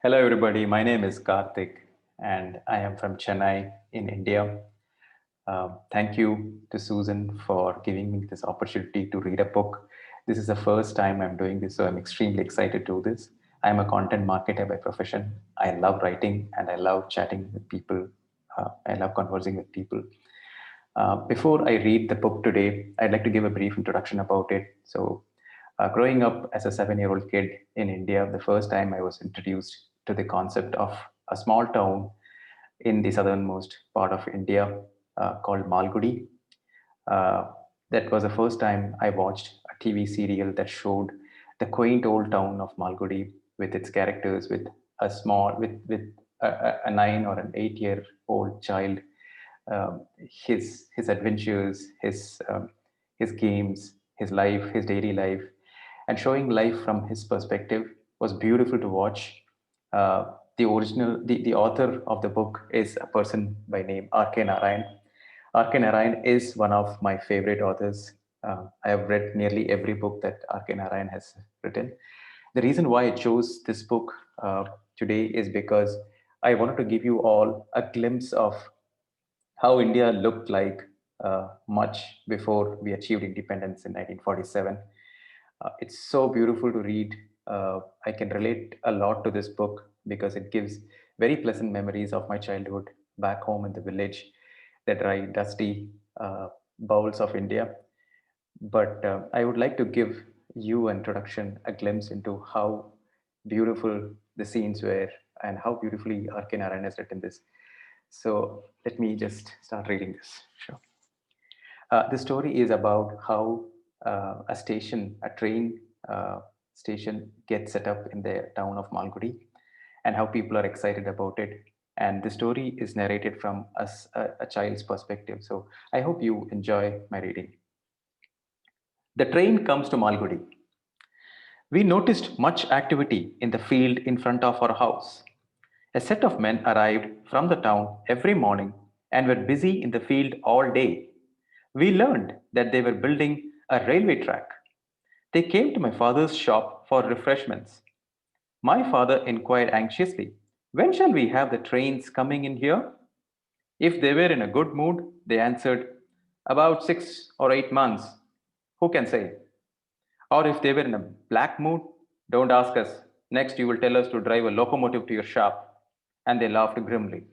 Hello, everybody. My name is Karthik, and I am from Chennai in India. Thank you to Susan for giving me this opportunity to read a book. This is the first time I'm doing this, so I'm extremely excited to do this. I'm a content marketer by profession. I love writing and I love chatting with people. I love conversing with people. Before I read the book today, I'd like to give a brief introduction about it. Growing up as a 7-year-old kid in India, the first time I was introduced to the concept of a small town in the southernmost part of India called Malgudi. Uh, that was the first time I watched a TV serial that showed the quaint old town of Malgudi with its characters, with a 9 or an 8-year-old child, his adventures, his games, his life, his daily life, and showing life from his perspective was beautiful to watch. The author of the book is a person by name R.K. Narayan. R.K. Narayan is one of my favorite authors. I have read nearly every book that R.K. Narayan has written. The reason why I chose this book today is because I wanted to give you all a glimpse of how India looked like much before we achieved independence in 1947. It's so beautiful to read. I can relate a lot to this book because it gives very pleasant memories of my childhood back home in the village, the dry, dusty bowls of India. But I would like to give you an introduction, a glimpse into how beautiful the scenes were and how beautifully R.K. Narayan has written this. So let me just start reading this. Sure. The story is about how a train station gets set up in the town of Malgudi and how people are excited about it. And the story is narrated from a child's perspective. So I hope you enjoy my reading. The train comes to Malgudi. We noticed much activity in the field in front of our house. A set of men arrived from the town every morning and were busy in the field all day. We learned that they were building a railway track. They came to my father's shop for refreshments. My father inquired anxiously, "When shall we have the trains coming in here?" If they were in a good mood, they answered, "About 6 or 8 months. Who can say?" Or if they were in a black mood, "Don't ask us. Next, you will tell us to drive a locomotive to your shop." And they laughed grimly.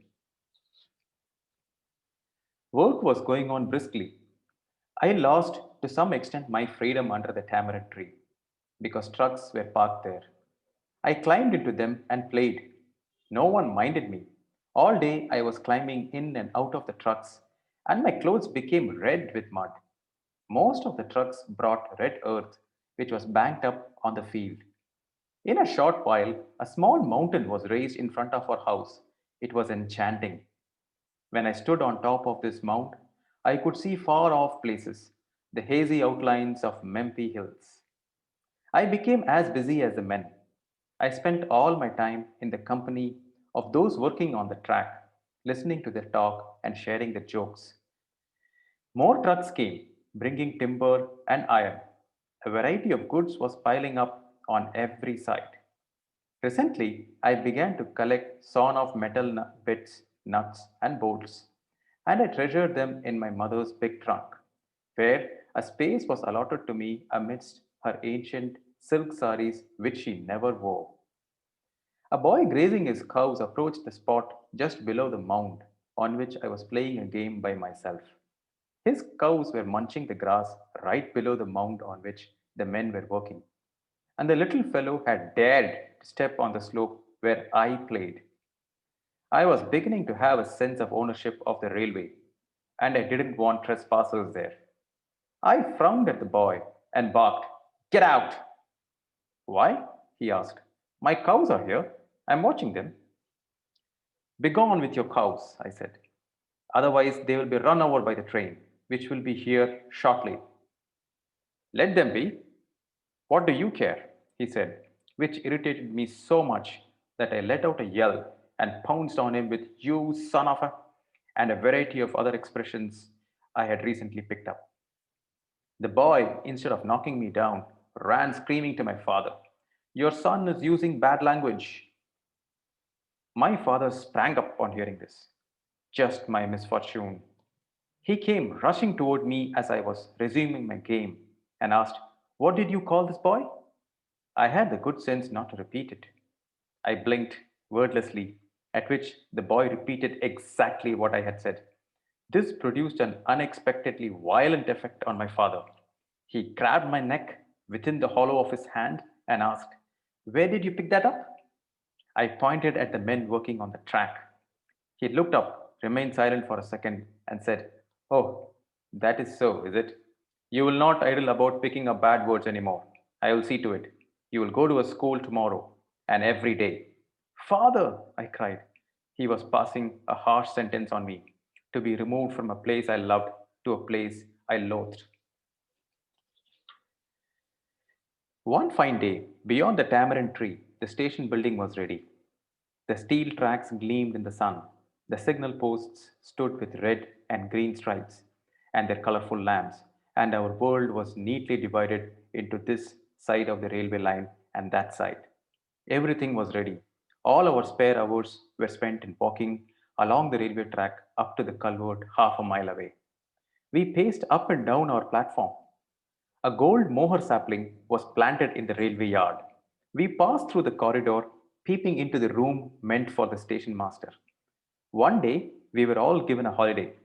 Work was going on briskly. I lost to some extent my freedom under the tamarind tree because trucks were parked there. I climbed into them and played. No one minded me. All day I was climbing in and out of the trucks, and my clothes became red with mud. Most of the trucks brought red earth, which was banked up on the field. In a short while, a small mountain was raised in front of our house. It was enchanting. When I stood on top of this mount, I could see far off places, the hazy outlines of Mempi Hills. I became as busy as the men. I spent all my time in the company of those working on the track, listening to their talk and sharing their jokes. More trucks came, bringing timber and iron. A variety of goods was piling up on every side. Recently, I began to collect sawn off metal bits, nuts, and bolts, and I treasured them in my mother's big trunk, where a space was allotted to me amidst her ancient silk saris which she never wore. A boy grazing his cows approached the spot just below the mound on which I was playing a game by myself. His cows were munching the grass right below the mound on which the men were working, and the little fellow had dared to step on the slope where I played. I was beginning to have a sense of ownership of the railway, and I didn't want trespassers there. I frowned at the boy and barked, "Get out!" "Why?" he asked. "My cows are here. I'm watching them." "Begone with your cows," I said. "Otherwise, they will be run over by the train, which will be here shortly." "Let them be. What do you care?" he said, which irritated me so much that I let out a yell and pounced on him with "You son of a," and a variety of other expressions I had recently picked up. The boy, instead of knocking me down, ran screaming to my father, "Your son is using bad language." My father sprang up on hearing this. Just my misfortune. He came rushing toward me as I was resuming my game and asked, "What did you call this boy?" I had the good sense not to repeat it. I blinked wordlessly, at which the boy repeated exactly what I had said. This produced an unexpectedly violent effect on my father. He grabbed my neck within the hollow of his hand and asked, "Where did you pick that up?" I pointed at the men working on the track. He looked up, remained silent for a second, and said, "Oh, that is so, is it? You will not idle about picking up bad words anymore. I will see to it. You will go to a school tomorrow and every day." "Father," I cried. He was passing a harsh sentence on me to be removed from a place I loved to a place I loathed. One fine day, beyond the tamarind tree, the station building was ready. The steel tracks gleamed in the sun. The signal posts stood with red and green stripes and their colorful lamps, and our world was neatly divided into this side of the railway line and that side. Everything was ready. All our spare hours were spent in walking along the railway track up to the culvert half a mile away. We paced up and down our platform. A gold moher sapling was planted in the railway yard. We passed through the corridor, peeping into the room meant for the station master. One day, we were all given a holiday.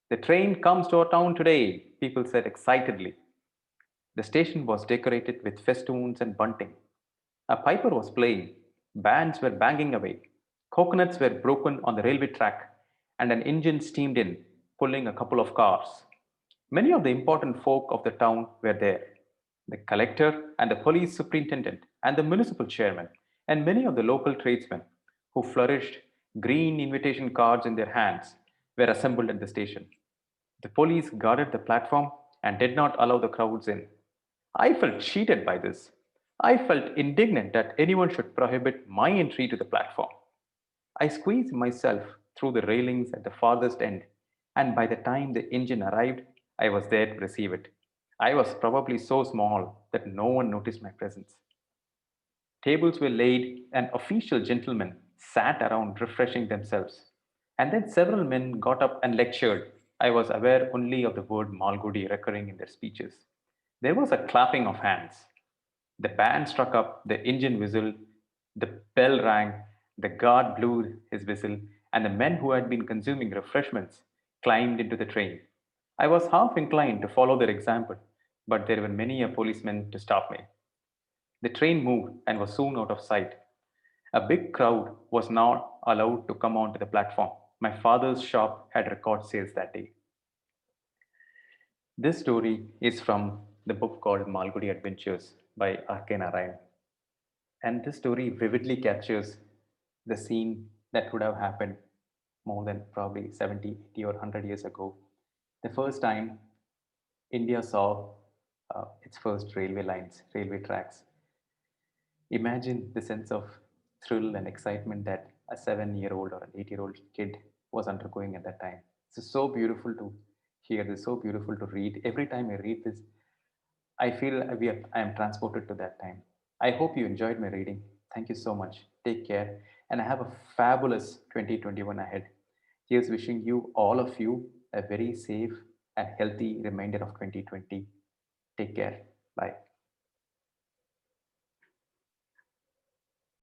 "The train comes to our town today," people said excitedly. The station was decorated with festoons and bunting. A piper was playing, bands were banging away, coconuts were broken on the railway track, and an engine steamed in, pulling a couple of cars. Many of the important folk of the town were there: the collector and the police superintendent and the municipal chairman, and many of the local tradesmen who flourished green invitation cards in their hands were assembled at the station. The police guarded the platform and did not allow the crowds in. I felt cheated by this. I felt indignant that anyone should prohibit my entry to the platform. I squeezed myself through the railings at the farthest end, and by the time the engine arrived, I was there to receive it. I was probably so small that no one noticed my presence. Tables were laid, and official gentlemen sat around refreshing themselves. And then several men got up and lectured. I was aware only of the word Malgudi recurring in their speeches. There was a clapping of hands. The band struck up, the engine whistled, the bell rang, the guard blew his whistle, and the men who had been consuming refreshments climbed into the train. I was half inclined to follow their example, but there were many a policemen to stop me. The train moved and was soon out of sight. A big crowd was not allowed to come onto the platform. My father's shop had record sales that day. This story is from the book called Malgudi Adventures by R.K. Narayan. And this story vividly captures the scene that would have happened more than probably 70, 80, or 100 years ago. The first time India saw its first railway lines, railway tracks. Imagine the sense of thrill and excitement that a 7-year-old or an 8-year-old kid was undergoing at that time. This is so beautiful to hear, this is so beautiful to read. Every time I read this, I am transported to that time. I hope you enjoyed my reading. Thank you so much. Take care and have a fabulous 2021 ahead. Here's wishing you, all of you, a very safe and healthy remainder of 2020. Take care. Bye.